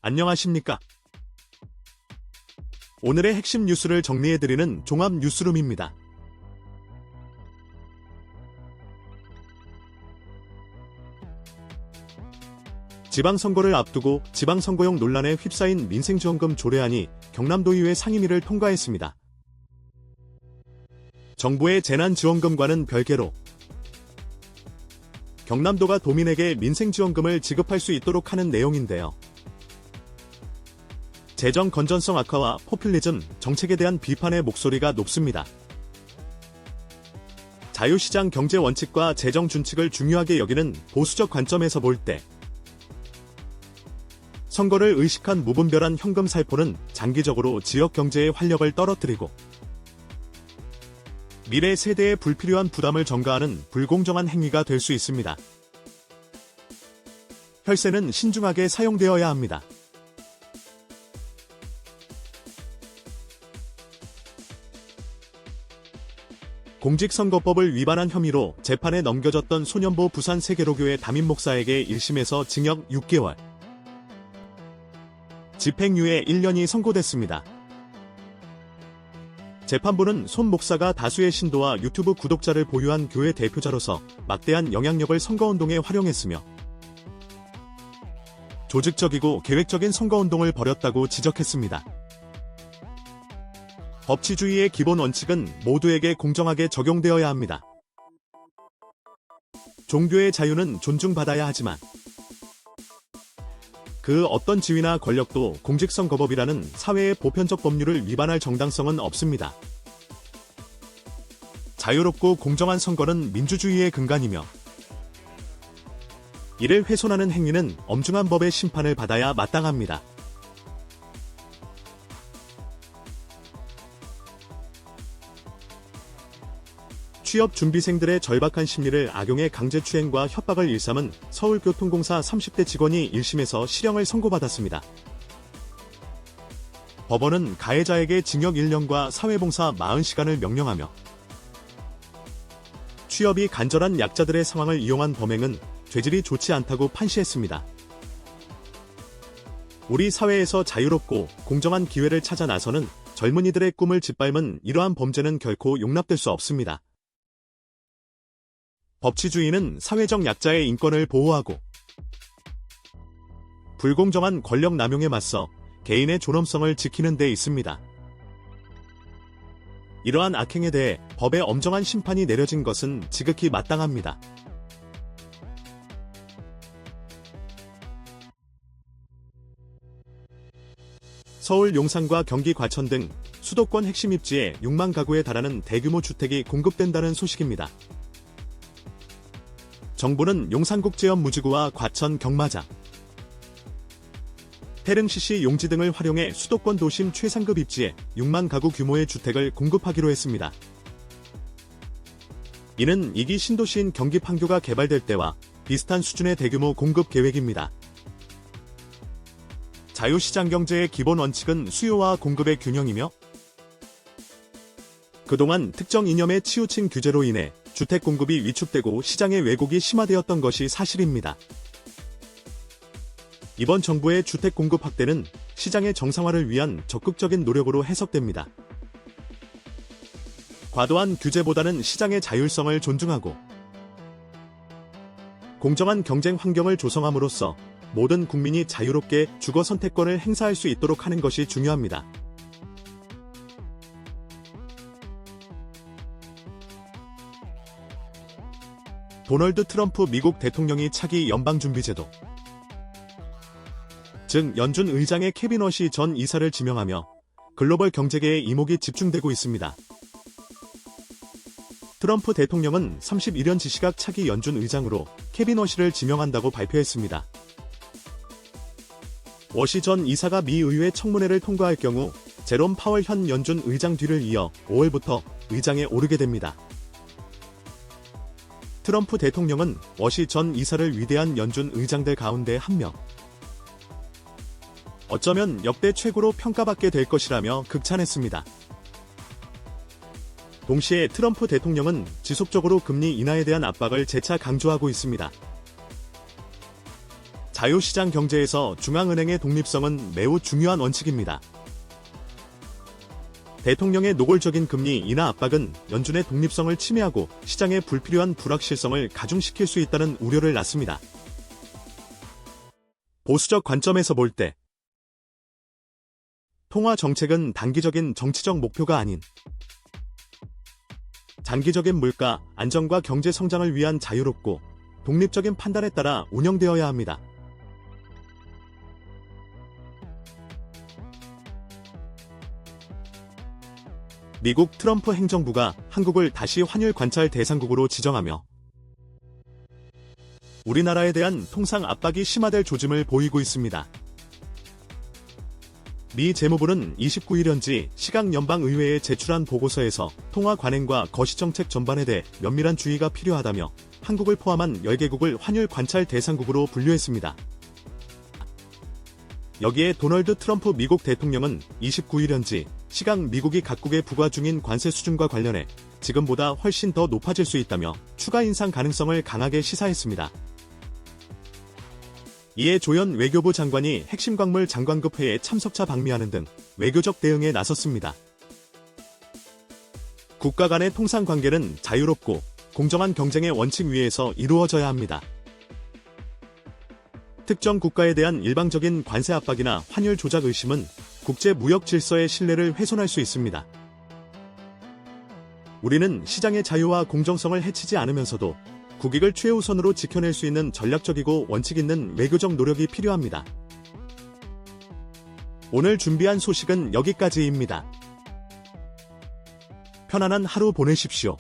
안녕하십니까? 오늘의 핵심 뉴스를 정리해드리는 종합 뉴스룸입니다. 지방선거를 앞두고 지방선거용 논란에 휩싸인 민생지원금 조례안이 경남도의회 상임위를 통과했습니다. 정부의 재난지원금과는 별개로 경남도가 도민에게 민생지원금을 지급할 수 있도록 하는 내용인데요. 재정 건전성 악화와 포퓰리즘 정책에 대한 비판의 목소리가 높습니다. 자유시장 경제 원칙과 재정 준칙을 중요하게 여기는 보수적 관점에서 볼 때 선거를 의식한 무분별한 현금 살포는 장기적으로 지역 경제의 활력을 떨어뜨리고 미래 세대의 불필요한 부담을 전가하는 불공정한 행위가 될 수 있습니다. 혈세는 신중하게 사용되어야 합니다. 공직선거법을 위반한 혐의로 재판에 넘겨졌던 소년보 부산 세계로교회 담임 목사에게 1심에서 징역 6개월, 집행유예 1년이 선고됐습니다. 재판부는 손 목사가 다수의 신도와 유튜브 구독자를 보유한 교회 대표자로서 막대한 영향력을 선거운동에 활용했으며 조직적이고 계획적인 선거운동을 벌였다고 지적했습니다. 법치주의의 기본 원칙은 모두에게 공정하게 적용되어야 합니다. 종교의 자유는 존중받아야 하지만 그 어떤 지위나 권력도 공직선거법이라는 사회의 보편적 법률을 위반할 정당성은 없습니다. 자유롭고 공정한 선거는 민주주의의 근간이며 이를 훼손하는 행위는 엄중한 법의 심판을 받아야 마땅합니다. 취업준비생들의 절박한 심리를 악용해 강제추행과 협박을 일삼은 서울교통공사 30대 직원이 1심에서 실형을 선고받았습니다. 법원은 가해자에게 징역 1년과 사회봉사 40시간을 명령하며 취업이 간절한 약자들의 상황을 이용한 범행은 죄질이 좋지 않다고 판시했습니다. 우리 사회에서 자유롭고 공정한 기회를 찾아 나서는 젊은이들의 꿈을 짓밟은 이러한 범죄는 결코 용납될 수 없습니다. 법치주의는 사회적 약자의 인권을 보호하고 불공정한 권력 남용에 맞서 개인의 존엄성을 지키는 데 있습니다. 이러한 악행에 대해 법의 엄정한 심판이 내려진 것은 지극히 마땅합니다. 서울 용산과 경기 과천 등 수도권 핵심 입지에 6만 가구에 달하는 대규모 주택이 공급된다는 소식입니다. 정부는 용산국제연무지구와 과천 경마장, 태릉시시 용지 등을 활용해 수도권 도심 최상급 입지에 6만 가구 규모의 주택을 공급하기로 했습니다. 이는 2기 신도시인 경기 판교가 개발될 때와 비슷한 수준의 대규모 공급 계획입니다. 자유시장 경제의 기본 원칙은 수요와 공급의 균형이며 그동안 특정 이념의 치우친 규제로 인해 주택 공급이 위축되고 시장의 왜곡이 심화되었던 것이 사실입니다. 이번 정부의 주택 공급 확대는 시장의 정상화를 위한 적극적인 노력으로 해석됩니다. 과도한 규제보다는 시장의 자율성을 존중하고 공정한 경쟁 환경을 조성함으로써 모든 국민이 자유롭게 주거 선택권을 행사할 수 있도록 하는 것이 중요합니다. 도널드 트럼프 미국 대통령이 차기 연방준비제도, 즉 연준 의장의 케빈 워시 전 이사를 지명하며 글로벌 경제계에 이목이 집중되고 있습니다. 트럼프 대통령은 31년 지시각 차기 연준 의장으로 케빈 워시를 지명한다고 발표했습니다. 워시 전 이사가 미 의회 청문회를 통과할 경우 제롬 파월 현 연준 의장 뒤를 이어 5월부터 의장에 오르게 됩니다. 트럼프 대통령은 워시 전 이사를 위대한 연준 의장들 가운데 한 명, 어쩌면 역대 최고로 평가받게 될 것이라며 극찬했습니다. 동시에 트럼프 대통령은 지속적으로 금리 인하에 대한 압박을 재차 강조하고 있습니다. 자유시장 경제에서 중앙은행의 독립성은 매우 중요한 원칙입니다. 대통령의 노골적인 금리 인하 압박은 연준의 독립성을 침해하고 시장의 불필요한 불확실성을 가중시킬 수 있다는 우려를 낳습니다. 보수적 관점에서 볼 때, 통화 정책은 단기적인 정치적 목표가 아닌 장기적인 물가 안정과 경제 성장을 위한 자유롭고 독립적인 판단에 따라 운영되어야 합니다. 미국 트럼프 행정부가 한국을 다시 환율 관찰 대상국으로 지정하며 우리나라에 대한 통상 압박이 심화될 조짐을 보이고 있습니다. 미 재무부는 29일 현지 시각 연방의회에 제출한 보고서에서 통화 관행과 거시정책 전반에 대해 면밀한 주의가 필요하다며 한국을 포함한 10개국을 환율 관찰 대상국으로 분류했습니다. 여기에 도널드 트럼프 미국 대통령은 29일 현지 시각 미국이 각국에 부과 중인 관세 수준과 관련해 지금보다 훨씬 더 높아질 수 있다며 추가 인상 가능성을 강하게 시사했습니다. 이에 조현 외교부 장관이 핵심 광물 장관급 회의에 참석차 방미하는 등 외교적 대응에 나섰습니다. 국가 간의 통상 관계는 자유롭고 공정한 경쟁의 원칙 위에서 이루어져야 합니다. 특정 국가에 대한 일방적인 관세 압박이나 환율 조작 의심은 국제 무역 질서의 신뢰를 훼손할 수 있습니다. 우리는 시장의 자유와 공정성을 해치지 않으면서도 국익을 최우선으로 지켜낼 수 있는 전략적이고 원칙 있는 외교적 노력이 필요합니다. 오늘 준비한 소식은 여기까지입니다. 편안한 하루 보내십시오.